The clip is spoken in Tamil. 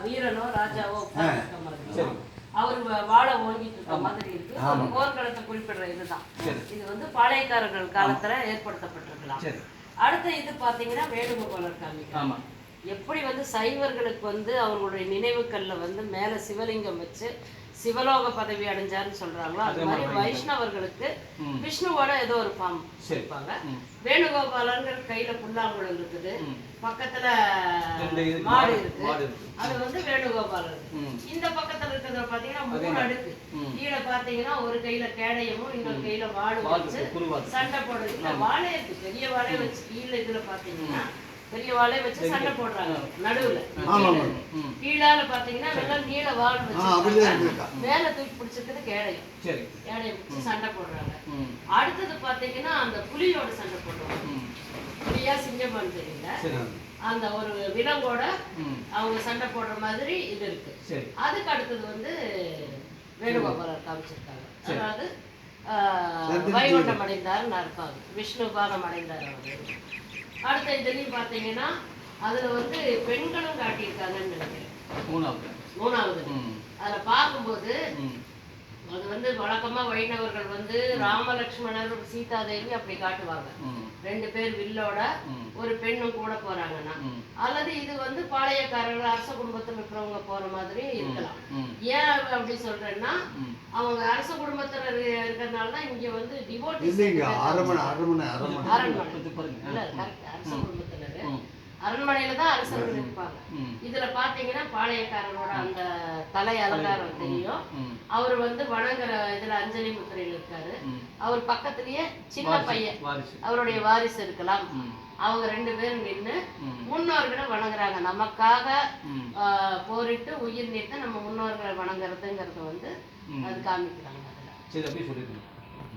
வீரனோ ராஜாவோ உட்கார்ந்திருக்க மாதிரி அவர் வாழை ஓங்கிட்டு இருக்க மாதிரி இருக்கு. போர்க்களத்தை குறிப்பிடுற இதுதான். இது வந்து பாளையக்காரர்கள் காலத்துல ஏற்படுத்தப்பட்டிருக்கலாம். அடுத்த இது பாத்தீங்கன்னா வேணுகோபாலர் காமிக்கிறாங்க. எப்படி வந்து சைவர்களுக்கு வந்து அவர்களுடைய நினைவுக்கல்ல வந்து மேல சிவலிங்கம் வச்சு சிவலோக பதவி அடைஞ்சாருன்னு சொல்றாங்களோ அது மாதிரி வைஷ்ணவர்களுக்கு விஷ்ணுவோட ஏதோ ஒரு பாம்பு இருப்பாங்க. வேணுகோபாலர்கள் கையில புல்லாங்குழல் இருக்குது, பக்கத்துல மாடு இருக்கு, அது வந்து வேணுகோபாலர். இந்த பக்கத்துல இருக்கிறத பாத்தீங்கன்னா 3 அடுக்கு. கீழே பாத்தீங்கன்னா ஒரு கையில கேடயமும் இன்னொரு கையில வாடு வச்சு சண்டை போடுறது. வாழை இருக்கு, பெரிய வாழை வச்சு கீழே இதுல பாத்தீங்கன்னா பெரிய வாழை வச்சு சண்டை போடுறாங்க. நடுவுல கீழால பாத்தீங்கன்னா வெள்ளம் நீள வாள் வச்சு மேல தூக்கி பிடிச்சிருக்கிறது கேடயம். கேடயம் வச்சு சண்டை போடுறாங்க. அடுத்தது பாத்தீங்கன்னா அந்த புலியோட சண்டை போடுவாங்க. புலியா சிங்கமான்னு தெரியல, அந்த ஒரு விலங்கோட அவங்க சண்டை போடுற மாதிரி இது இருக்கு. அதுக்கு அடுத்தது வந்து வேணுகோபாலர் காமிச்சிருக்காங்க. அதாவது வைகுண்டம் அடைந்தாருன்னு அர்த்தம். விஷ்ணு பாகம் அடைந்தார் அவரு. அடுத்த இதுலையும் பார்த்தீங்கன்னா அதில் வந்து பெண்களும் காட்டியிருக்காங்கன்னு நினைக்கிறேன். மூணாவது அதில் பார்க்கும்போது அது வந்து வழக்கமாக வைணவர்கள் வந்து ராமலட்சுமணர் சீதாதேவி அப்படி காட்டுவாங்க. 2 பேர் வில்லோட ஒரு பெண்ணும் கூட போறாங்கன்னா, அல்லது இது வந்து பாளையக்காரர்கள் அரச குடும்பத்தில் இருக்கிறவங்க போற மாதிரி இருக்கலாம். ஏன் அப்படி சொல்றேன்னா அவங்க அரச குடும்பத்தினர் இருக்கிறதுனால தான் இங்க வந்து டிவோட்டிஸ் அரச குடும்பத்தினர் அரண்மனையில தான் அரசர்கள் இருப்பாங்க. இதுல பாத்தீங்கன்னா பாளையக்காரரோட அந்த தலை அலங்காரம் தெரியும். அவர் வந்து வணங்குற இதுல அஞ்சலி முத்திரையில் இருக்காரு. அவர் பக்கத்திலேயே சின்ன பையன் அவருடைய வாரிசு இருக்கலாம். அவங்க 2 பேரும் நின்று முன்னோர்களை வணங்குறாங்க. நமக்காக போரிட்டு உயிர் நீத்த நம்ம முன்னோர்களை வணங்குறதுங்கிறது வந்து அது காமிக்கிறாங்க. அதுல